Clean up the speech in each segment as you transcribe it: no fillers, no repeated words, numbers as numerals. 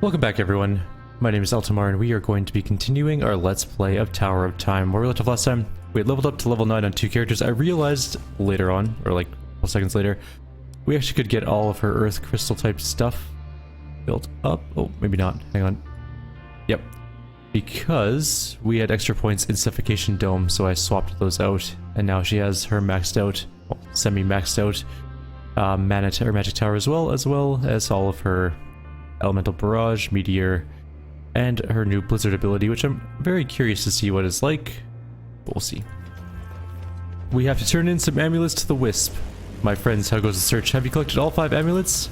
Welcome back everyone, my name is Eltimar and we are going to be continuing our Let's Play of Tower of Time. Where we left off last time, we had leveled up to level 9 on 2 characters. I realized later on, or like a couple seconds later, we actually could get all of her earth crystal type stuff built up. Oh, maybe not, hang on. Yep, because we had extra points in Suffocation Dome, so I swapped those out, and now she has her maxed out, well, semi-maxed out magic tower as well as all of her Elemental Barrage, Meteor, and her new Blizzard ability, which I'm very curious to see what it's like, but we'll see. We have to turn in some amulets to the Wisp. My friends, how goes the search? Have you collected all 5 amulets?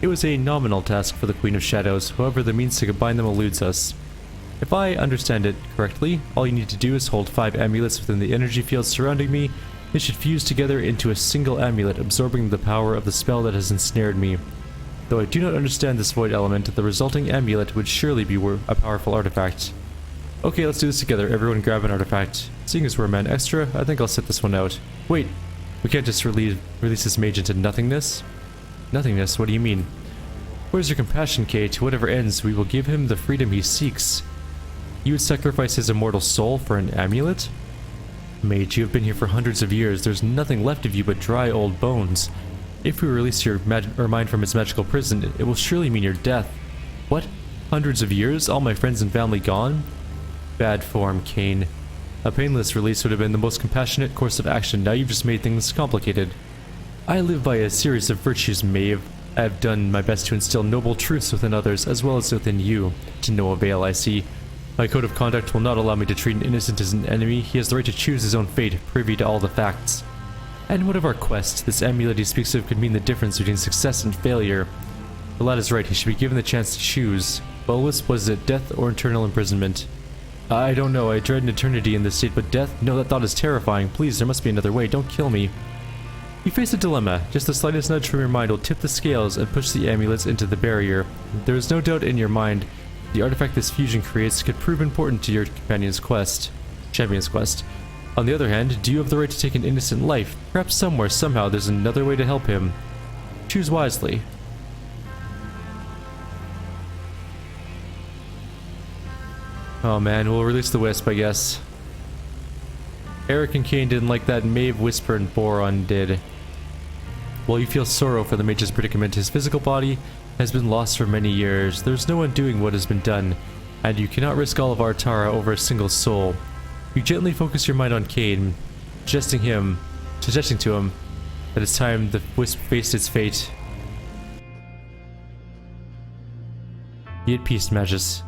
It was a nominal task for the Queen of Shadows, however the means to combine them eludes us. If I understand it correctly, all you need to do is hold 5 amulets within the energy field surrounding me. They should fuse together into a single amulet, absorbing the power of the spell that has ensnared me. Though I do not understand this void element, the resulting amulet would surely be a powerful artifact. Okay, let's do this together. Everyone grab an artifact. Seeing as we're a man extra, I think I'll set this one out. Wait, we can't just release this mage into nothingness? Nothingness? What do you mean? Where's your compassion, Kay? To whatever ends, we will give him the freedom he seeks. You would sacrifice his immortal soul for an amulet? Mage, you have been here for hundreds of years. There's nothing left of you but dry old bones. If we release your mind from its magical prison, it will surely mean your death. What? Hundreds of years? All my friends and family gone? Bad form, Kane. A painless release would have been the most compassionate course of action. Now you've just made things complicated. I live by a series of virtues, Maeve. I have done my best to instill noble truths within others, as well as within you. To no avail, I see. My code of conduct will not allow me to treat an innocent as an enemy. He has the right to choose his own fate, privy to all the facts. And what of our quest? This amulet he speaks of could mean the difference between success and failure. The lad is right, he should be given the chance to choose. Well, was it death or eternal imprisonment? I don't know, I dread an eternity in this state, but death? No, that thought is terrifying. Please, there must be another way, don't kill me. You face a dilemma. Just the slightest nudge from your mind will tip the scales and push the amulets into the barrier. There is no doubt in your mind the artifact this fusion creates could prove important to your champion's quest. On the other hand, do you have the right to take an innocent life? Perhaps somewhere, somehow, there's another way to help him. Choose wisely. Oh man, we'll release the Wisp, I guess. Eric and Kane didn't like that, Maeve, Whisper, and Boron did. While you feel sorrow for the mage's predicament, his physical body has been lost for many years. There's no undoing what has been done, and you cannot risk all of our Tara over a single soul. You gently focus your mind on Kane, suggesting to him that it's time the Wisp faced its fate. Be at peace, Magus.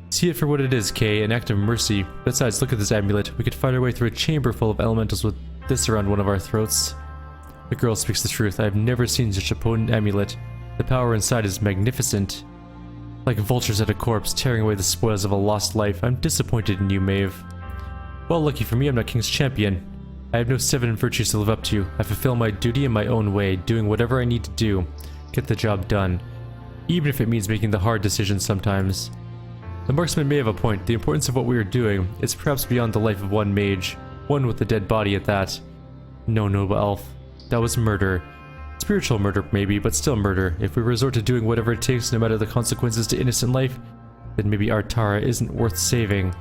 See it for what it is, Kay, an act of mercy. Besides, look at this amulet. We could fight our way through a chamber full of elementals with this around one of our throats. The girl speaks the truth. I have never seen such a potent amulet. The power inside is magnificent. Like vultures at a corpse, tearing away the spoils of a lost life. I'm disappointed in you, Maeve. Well, lucky for me, I'm not King's champion. I have no 7 virtues to live up to. I fulfill my duty in my own way, doing whatever I need to do. Get the job done. Even if it means making the hard decisions sometimes. The marksman may have a point. The importance of what we are doing is perhaps beyond the life of one mage. One with a dead body at that. No, noble elf. That was murder. Spiritual murder, maybe, but still murder. If we resort to doing whatever it takes, no matter the consequences to innocent life, then maybe our Tara isn't worth saving.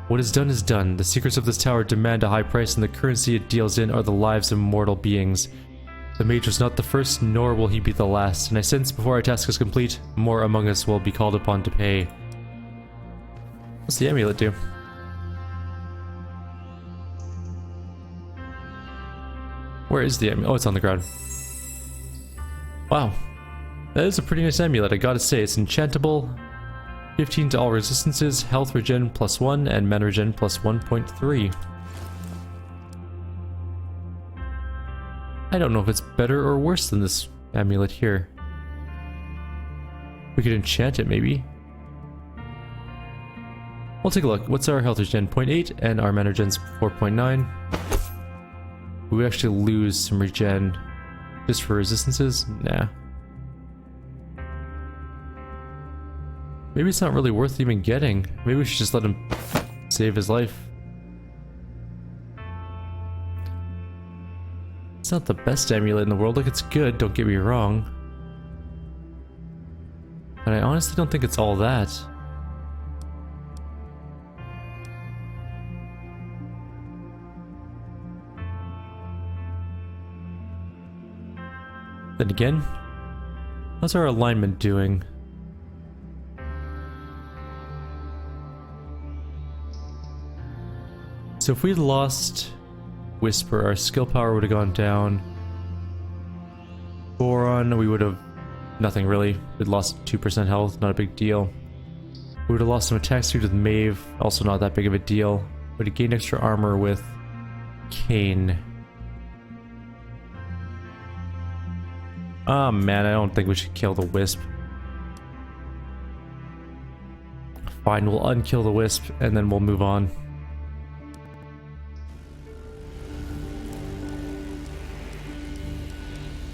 What is done is done. The secrets of this tower demand a high price, and the currency it deals in are the lives of mortal beings. The mage was not the first, nor will he be the last, and I sense before our task is complete, more among us will be called upon to pay. What's the amulet do? Where is the amulet? Oh, it's on the ground. Wow, that is a pretty nice amulet, I gotta say. It's enchantable, 15 to all resistances, health regen +1, and mana regen +1.3. I don't know if it's better or worse than this amulet here. We could enchant it, maybe. We'll take a look. What's our health regen? 0.8, and our mana regen's 4.9. We would actually lose some regen. Just for resistances? Nah. Maybe it's not really worth even getting. Maybe we should just let him save his life. It's not the best amulet in the world. Like, it's good, don't get me wrong. And I honestly don't think it's all that. Then again, how's our alignment doing? So if we'd lost Whisper, our skill power would have gone down. Boron, we would have nothing really. We'd lost 2% health, not a big deal. We would have lost some attack speed with Maeve, also not that big of a deal. We would have gained extra armor with Kane. Oh man, I don't think we should kill the Wisp. Fine, we'll unkill the Wisp and then we'll move on.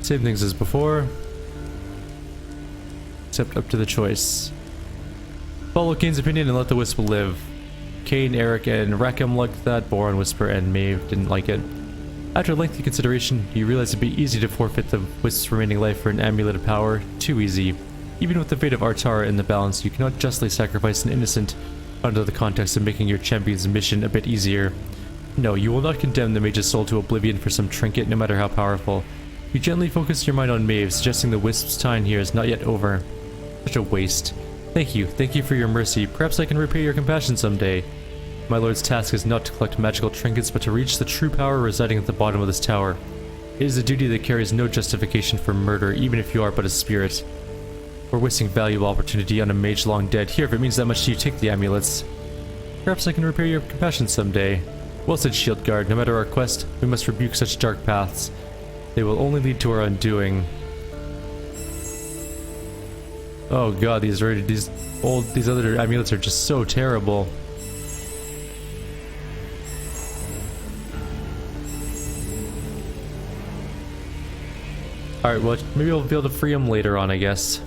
Same things as before, except up to the choice. Follow Kane's opinion and let the Wisp live. Kane, Eric, and Rackham liked that, Boron, Whisper, and Maeve didn't like it. After lengthy consideration, you realize it'd be easy to forfeit the Wisp's remaining life for an amulet of power. Too easy. Even with the fate of Artara in the balance, you cannot justly sacrifice an innocent under the context of making your champion's mission a bit easier. No, you will not condemn the mage's soul to oblivion for some trinket, no matter how powerful. You gently focus your mind on Maeve, suggesting the Wisp's time here is not yet over. Such a waste. Thank you for your mercy. Perhaps I can repay your compassion someday. My lord's task is not to collect magical trinkets, but to reach the true power residing at the bottom of this tower. It is a duty that carries no justification for murder, even if you are but a spirit. We're wasting valuable opportunity on a mage long dead. Here, if it means that much to you, take the amulets. Perhaps I can repair your compassion someday. Well said, Shield Guard. No matter our quest, we must rebuke such dark paths. They will only lead to our undoing. Oh god, these other amulets are just so terrible. Alright, well, maybe I'll be able to free him later on, I guess.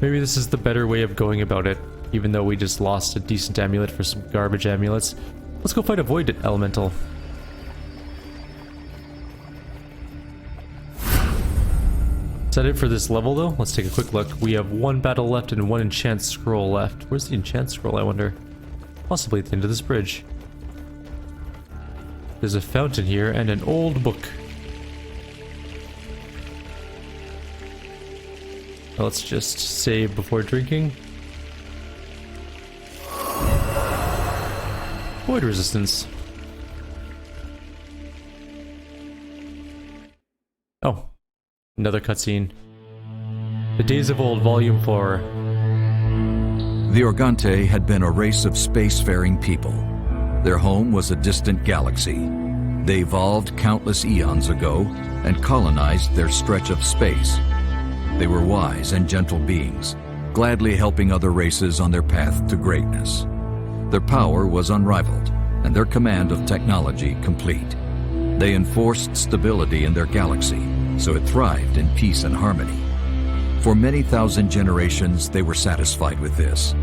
Maybe this is the better way of going about it, even though we just lost a decent amulet for some garbage amulets. Let's go fight a Void Elemental. Is that it for this level, though? Let's take a quick look. We have one battle left and one enchant scroll left. Where's the enchant scroll, I wonder? Possibly at the end of this bridge. There's a fountain here and an old book. Let's just save before drinking. Void resistance. Oh, another cutscene. The Days of Old, Volume 4. The Organte had been a race of spacefaring people. Their home was a distant galaxy. They evolved countless eons ago and colonized their stretch of space. They were wise and gentle beings, gladly helping other races on their path to greatness. Their power was unrivaled, and their command of technology complete. They enforced stability in their galaxy, so it thrived in peace and harmony. For many thousand generations, they were satisfied with this.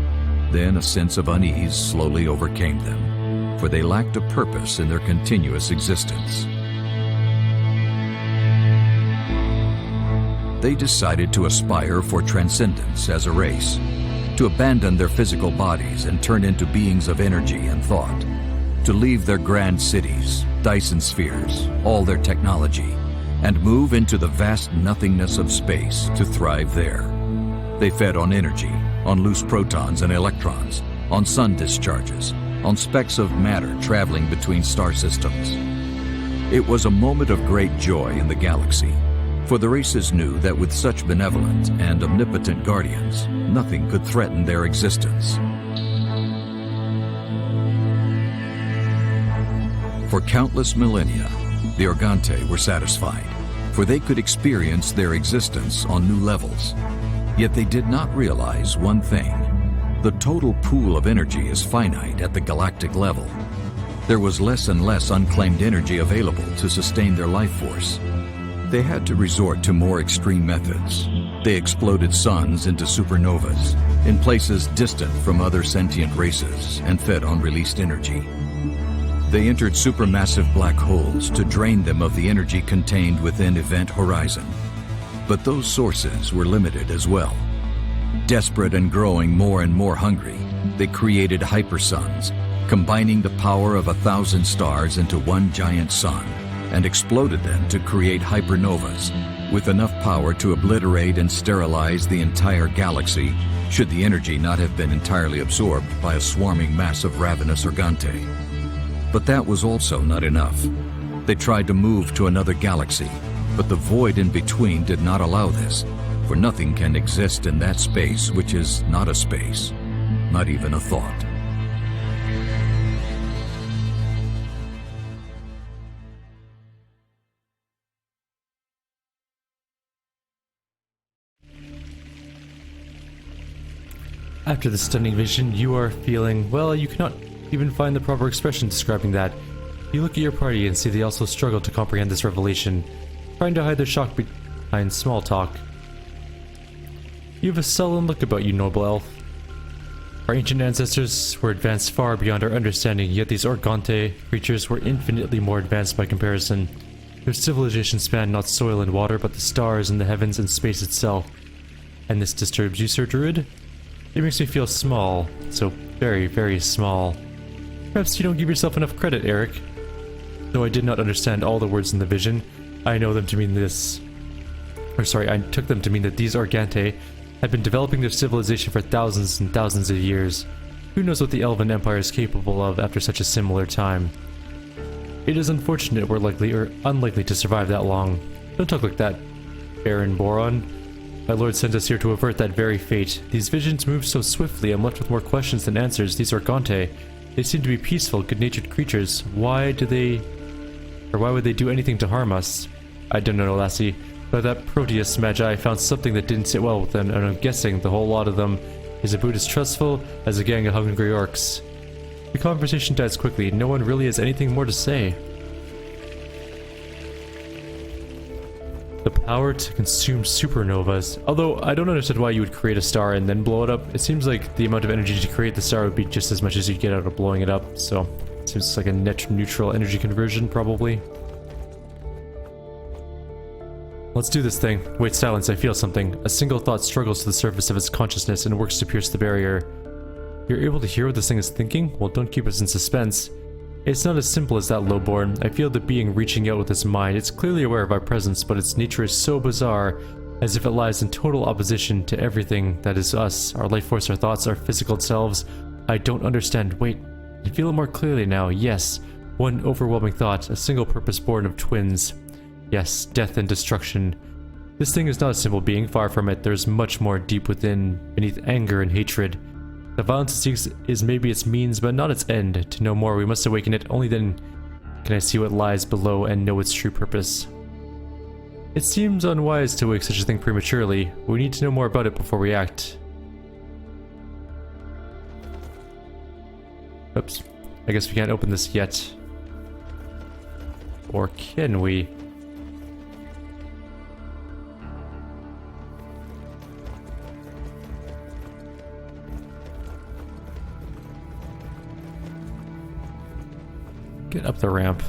Then a sense of unease slowly overcame them, for they lacked a purpose in their continuous existence. They decided to aspire for transcendence as a race, to abandon their physical bodies and turn into beings of energy and thought, to leave their grand cities, Dyson spheres, all their technology, and move into the vast nothingness of space to thrive there. They fed on energy, on loose protons and electrons, on sun discharges, on specks of matter traveling between star systems. It was a moment of great joy in the galaxy, for the races knew that with such benevolent and omnipotent guardians, nothing could threaten their existence. For countless millennia, the Organte were satisfied, for they could experience their existence on new levels. Yet they did not realize one thing. The total pool of energy is finite at the galactic level. There was less and less unclaimed energy available to sustain their life force. They had to resort to more extreme methods. They exploded suns into supernovas, in places distant from other sentient races, and fed on released energy. They entered supermassive black holes to drain them of the energy contained within Event Horizon. But those sources were limited as well. Desperate and growing more and more hungry, they created hypersuns, combining the power of 1,000 stars into one giant sun, and exploded them to create hypernovas, with enough power to obliterate and sterilize the entire galaxy, should the energy not have been entirely absorbed by a swarming mass of ravenous Organte. But that was also not enough. They tried to move to another galaxy, but the void in between did not allow this, for nothing can exist in that space which is not a space, not even a thought. After the stunning vision, you are feeling, well, you cannot even find the proper expression describing that. You look at your party and see they also struggle to comprehend this revelation, trying to hide their shock behind small talk. You have a sullen look about you, noble elf. Our ancient ancestors were advanced far beyond our understanding, yet these Organte creatures were infinitely more advanced by comparison. Their civilization spanned not soil and water, but the stars and the heavens and space itself. And this disturbs you, Sir Druid? It makes me feel small, so very, very small. Perhaps you don't give yourself enough credit, Eric. Though I did not understand all the words in the vision, I know them to mean this. I took them to mean that these Organte had been developing their civilization for thousands and thousands of years. Who knows what the Elven Empire is capable of after such a similar time? It is unfortunate we're likely or unlikely to survive that long. Don't talk like that, Baron Boron. My lord sent us here to avert that very fate. These visions move so swiftly, I'm left with more questions than answers. These Organte, they seem to be peaceful, good-natured creatures. Why would they do anything to harm us? I don't know, lassie, but that Proteus Magi found something that didn't sit well with them, and I'm guessing the whole lot of them is about as trustful as a gang of hungry orcs. The conversation dies quickly. No one really has anything more to say. The power to consume supernovas. Although, I don't understand why you would create a star and then blow it up. It seems like the amount of energy to create the star would be just as much as you'd get out of blowing it up, so it seems like a net neutral energy conversion, probably. Let's do this thing. Wait, silence, I feel something. A single thought struggles to the surface of its consciousness and works to pierce the barrier. You're able to hear what this thing is thinking? Well, don't keep us in suspense. It's not as simple as that, Lowborn. I feel the being reaching out with its mind. It's clearly aware of our presence, but its nature is so bizarre, as if it lies in total opposition to everything that is us, our life force, our thoughts, our physical selves. I don't understand. Wait, I feel it more clearly now. Yes, one overwhelming thought, a single purpose born of twins. Yes, death and destruction. This thing is not a simple being, far from it. There's much more deep within, beneath anger and hatred. The violence it seeks is maybe its means, but not its end. To know more, we must awaken it. Only then can I see what lies below and know its true purpose. It seems unwise to wake such a thing prematurely. We need to know more about it before we act. Oops. I guess we can't open this yet. Or can we? Get up the ramp.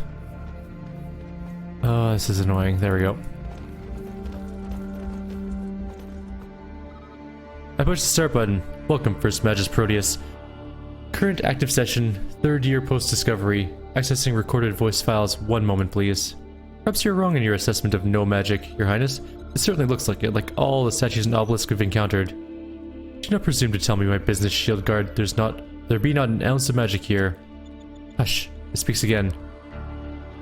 Oh, this is annoying. There we go. I pushed the start button. Welcome, First Magus Proteus. Current active session, 3rd year post-discovery. Accessing recorded voice files. 1 moment, please. Perhaps you're wrong in your assessment of no magic, Your Highness. It certainly looks like it, like all the statues and obelisks we've encountered. Do not presume to tell me my business, Shield Guard. There be not an ounce of magic here. Hush. It speaks again.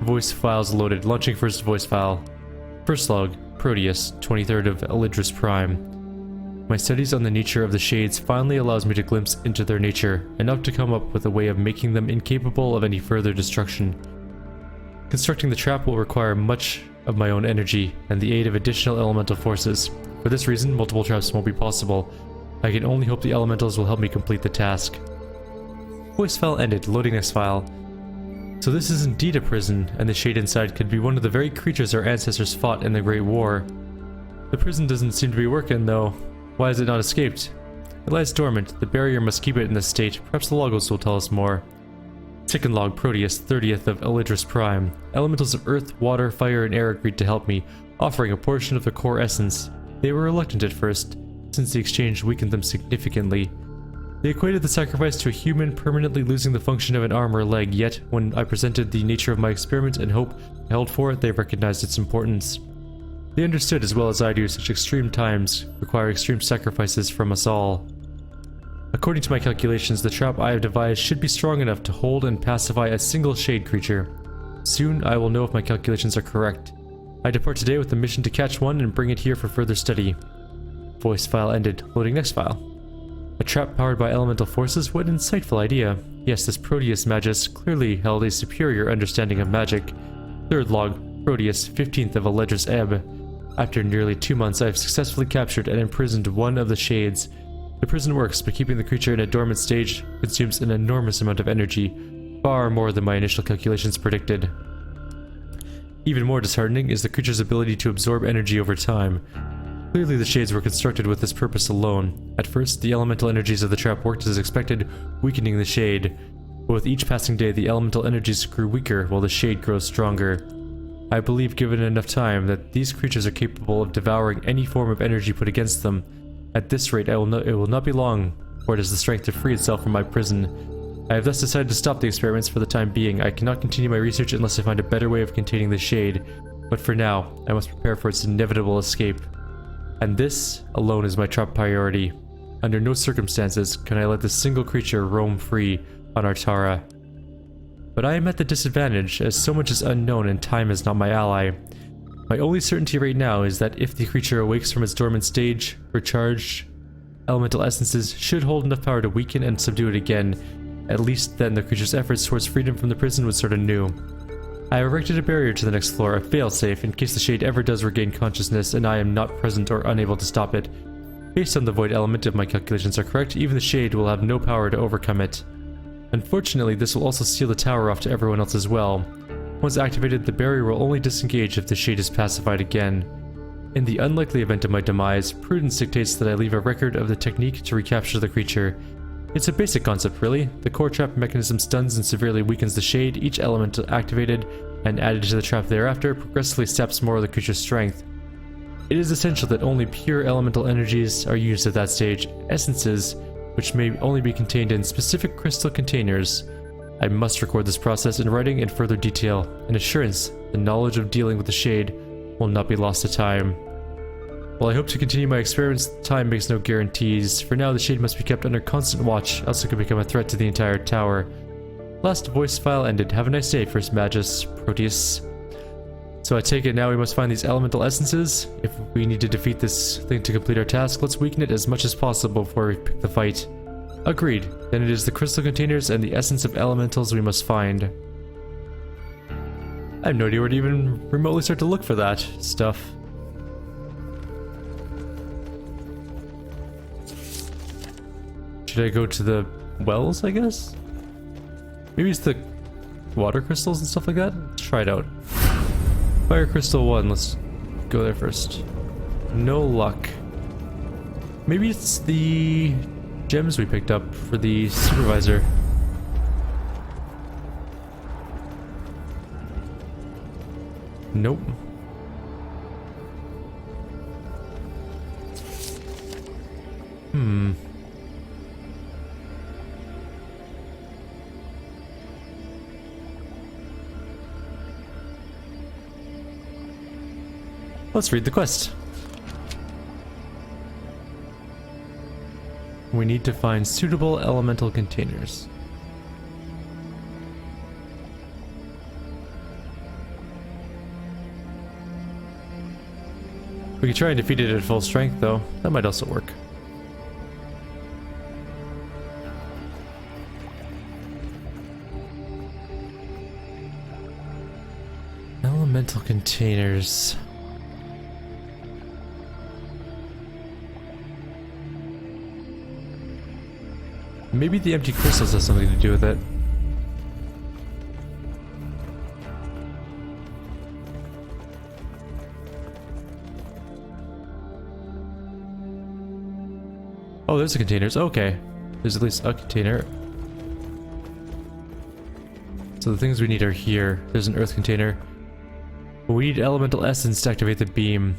Voice files loaded. Launching first voice file. First log. Proteus, 23rd of Elidris Prime. My studies on the nature of the shades finally allows me to glimpse into their nature, enough to come up with a way of making them incapable of any further destruction. Constructing the trap will require much of my own energy, and the aid of additional elemental forces. For this reason, multiple traps won't be possible. I can only hope the elementals will help me complete the task. Voice file ended. Loading next file. So this is indeed a prison, and the shade inside could be one of the very creatures our ancestors fought in the Great War. The prison doesn't seem to be working, though. Why has it not escaped? It lies dormant. The barrier must keep it in this state. Perhaps the logos will tell us more. Second log, Proteus, 30th of Elidris Prime. Elementals of earth, water, fire, and air agreed to help me, offering a portion of their core essence. They were reluctant at first. since the exchange weakened them significantly. They equated the sacrifice to a human permanently losing the function of an arm or leg, yet when I presented the nature of my experiment and hope I held for it, they recognized its importance. They understood as well as I do such extreme times require extreme sacrifices from us all. According to my calculations, the trap I have devised should be strong enough to hold and pacify a single shade creature. Soon I will know if my calculations are correct. I depart today with the mission to catch one and bring it here for further study. Voice file ended. Loading next file. A trap powered by elemental forces? What an insightful idea. Yes, this Proteus Magus clearly held a superior understanding of magic. Third log, Proteus, 15th of Aledris Ebb. After nearly 2 months, I have successfully captured and imprisoned one of the shades. The prison works, but keeping the creature in a dormant stage consumes an enormous amount of energy, far more than my initial calculations predicted. Even more disheartening is the creature's ability to absorb energy over time. Clearly the shades were constructed with this purpose alone. At first, the elemental energies of the trap worked as expected, weakening the shade. But with each passing day, the elemental energies grew weaker while the shade grows stronger. I believe, given enough time, that these creatures are capable of devouring any form of energy put against them. At this rate, it will not be long before it has the strength to free itself from my prison. I have thus decided to stop the experiments for the time being. I cannot continue my research unless I find a better way of containing the shade. But for now, I must prepare for its inevitable escape. And this alone is my top priority. Under no circumstances can I let this single creature roam free on Artara. But I am at the disadvantage, as so much is unknown and time is not my ally. My only certainty right now is that if the creature awakes from its dormant stage, recharged elemental essences should hold enough power to weaken and subdue it again. At least then the creature's efforts towards freedom from the prison would start anew. I have erected a barrier to the next floor, a failsafe, in case the shade ever does regain consciousness and I am not present or unable to stop it. Based on the void element, if my calculations are correct, even the shade will have no power to overcome it. Unfortunately, this will also seal the tower off to everyone else as well. Once activated, the barrier will only disengage if the shade is pacified again. In the unlikely event of my demise, prudence dictates that I leave a record of the technique to recapture the creature. It's a basic concept really. The core trap mechanism stuns and severely weakens the shade. Each element activated and added to the trap thereafter progressively saps more of the creature's strength. It is essential that only pure elemental energies are used at that stage, essences which may only be contained in specific crystal containers. I must record this process in writing in further detail, an assurance the knowledge of dealing with the shade will not be lost to time. While I hope to continue my experiments, time makes no guarantees. For now, the shade must be kept under constant watch, else it could become a threat to the entire tower. Last voice file ended. Have a nice day, First Magus, Proteus. So I take it now we must find these elemental essences. If we need to defeat this thing to complete our task, let's weaken it as much as possible before we pick the fight. Agreed. Then it is the crystal containers and the essence of elementals we must find. I have no idea where to even remotely start to look for that stuff. Should I go to the wells, I guess? Maybe it's the water crystals and stuff like that? Let's try it out. Fire crystal 1, let's go there first. No luck. Maybe it's the gems we picked up for the supervisor. Nope. Let's read the quest. We need to find suitable elemental containers. We could try and defeat it at full strength, though. That might also work. Elemental containers. Maybe the empty crystals has something to do with it. Oh, there's the containers. Okay. There's at least a container. So the things we need are here. There's an earth container. We need elemental essence to activate the beam.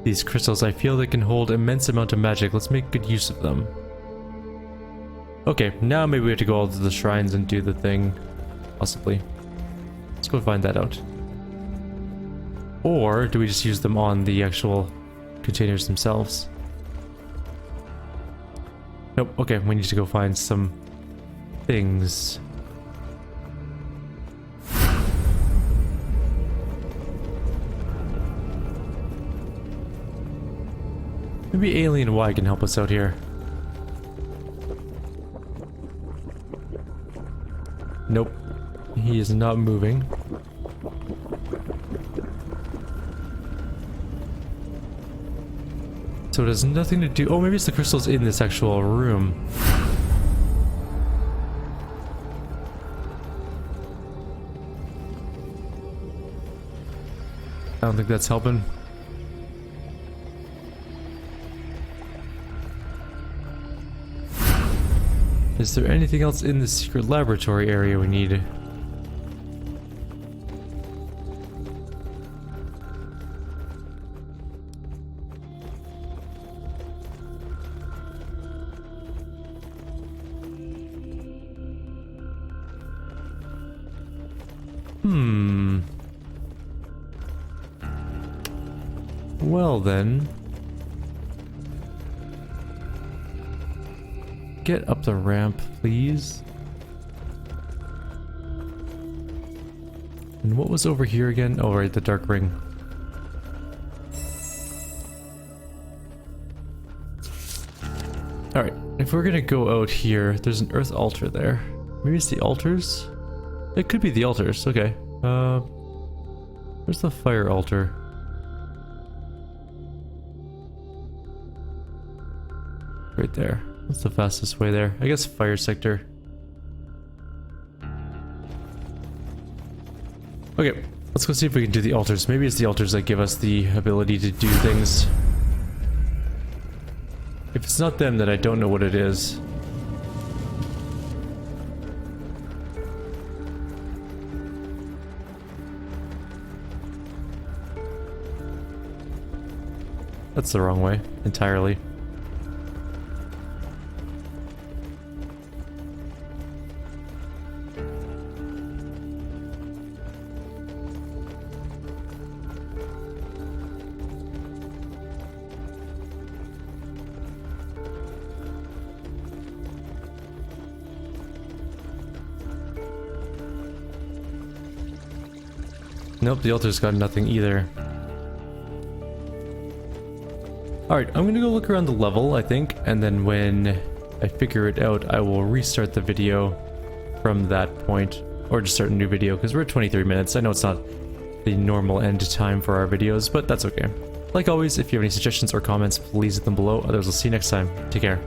These crystals, I feel they can hold immense amount of magic. Let's make good use of them. Okay, now maybe we have to go all to the shrines and do the thing. Possibly. Let's go find that out. Or do we just use them on the actual containers themselves? Nope, okay, we need to go find some things. Maybe Alien Y can help us out here. Nope. He is not moving. So it has nothing to do... Oh, maybe it's the crystals in this actual room. I don't think that's helping. Is there anything else in the secret laboratory area we need? Well then... Get up the ramp, please. And what was over here again? Oh, right, the dark ring. Alright, if we're gonna go out here, there's an earth altar there. Maybe it's the altars? It could be the altars, okay. Where's the fire altar? Right there. What's the fastest way there? I guess fire sector. Okay, let's go see if we can do the altars. Maybe it's the altars that give us the ability to do things. If it's not them, then I don't know what it is. That's the wrong way, entirely. Nope, the altar's got nothing either. Alright, I'm gonna go look around the level, I think, and then when I figure it out, I will restart the video from that point. Or just start a new video, because we're at 23 minutes. I know it's not the normal end time for our videos, but that's okay. Like always, if you have any suggestions or comments, please leave them below. Otherwise, I'll see you next time. Take care.